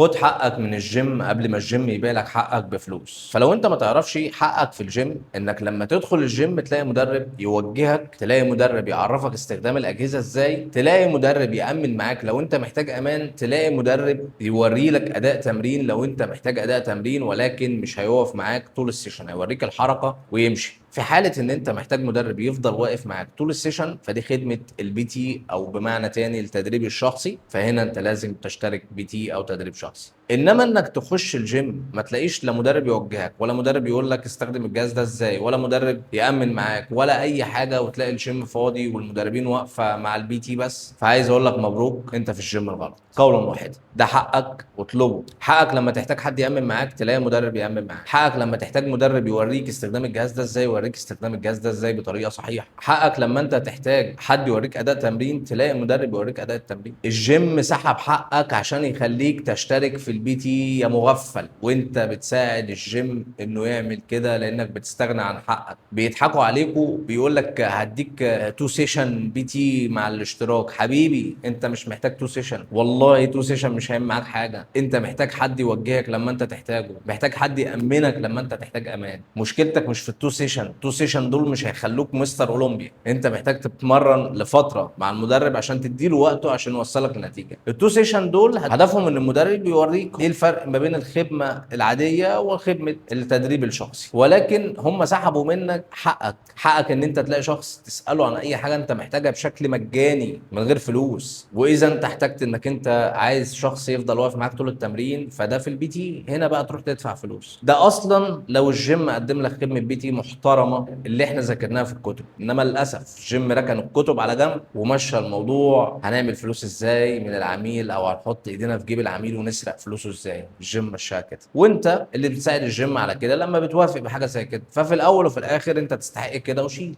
خد حقك من الجيم قبل ما الجيم يبيع لك حقك بفلوس. فلو انت ما تعرفش حقك في الجيم، انك لما تدخل الجيم تلاقي مدرب يوجهك، تلاقي مدرب يعرفك استخدام الاجهزه ازاي، تلاقي مدرب يامن معاك لو انت محتاج امان، تلاقي مدرب يوري لك اداء تمرين لو انت محتاج اداء تمرين، ولكن مش هيقف معاك طول السيشن، هيوريك الحركه ويمشي. في حاله ان انت محتاج مدرب يفضل واقف معاك طول السيشن، فدي خدمه البي تي، او بمعنى تاني التدريب الشخصي. فهنا انت لازم تشترك بي تي او تدريب شخصي. انما انك تخش الجيم ما تلاقيش لا مدرب يوجهك، ولا مدرب يقول لك استخدم الجهاز ده ازاي، ولا مدرب يامن معاك، ولا اي حاجه، وتلاقي الجيم فاضي والمدربين واقفه مع البي تي بس، فعايز اقول لك مبروك، انت في الجيم الغلط قولا واحدا. ده حقك واطلبه. حقك لما تحتاج حد يامن معاك تلاقي مدرب يامن معاك. حقك لما تحتاج مدرب يوريك استخدام الجهاز ده ازاي، يوريك استخدام الجهاز ده ازاي بطريقه صحيحه. حقك لما انت تحتاج حد يوريك اداء تمرين تلاقي مدرب يوريك اداء التمرين. الجيم سحب حقك عشان يخليك تشترك في البي تي يا مغفل، وانت بتساعد الجيم انه يعمل كده لانك بتستغنى عن حقك. بيضحكوا عليكوا، بيقول لك هديك 2 سيشن بي تي مع الاشتراك. حبيبي انت مش محتاج 2 سيشن، والله 2 سيشن مش هيعمل معاك حاجه. انت محتاج حد يوجهك لما انت تحتاجه، محتاج حد يامنك لما انت تحتاج امان. مشكلتك مش في التو سيشن، التو سيشن دول مش هيخلوك مستر اولمبيا. انت محتاج تتمرن لفتره مع المدرب عشان تديله وقته عشان يوصلك لنتيجه. التو سيشن دول هدفهم ان المدرب يوريك ايه الفرق ما بين الخدمه العاديه وخدمه التدريب الشخصي، ولكن هم سحبوا منك حقك. حقك ان انت تلاقي شخص تساله عن اي حاجه انت محتاجها بشكل مجاني من غير فلوس. واذا انت احتجت انك انت عايز شخص يفضل واقف معاك طول التمرين، فده في البي تي. هنا بقى تروح تدفع فلوس. ده اصلا لو الجيم قدم لك خدمه بي تي محترمه اللي احنا ذاكرناها في الكتب. انما للاسف الجيم ركن الكتب على جنب ومشى الموضوع هنعمل فلوس ازاي من العميل، او هنحط ايدينا في جيب العميل ونسرق فلوسه ازاي. الجيم مشاها كده، وانت اللي بتساعد الجيم على كده لما بتوافق بحاجه زي كده. ففي الاول وفي الاخر انت تستحق كده وشيل.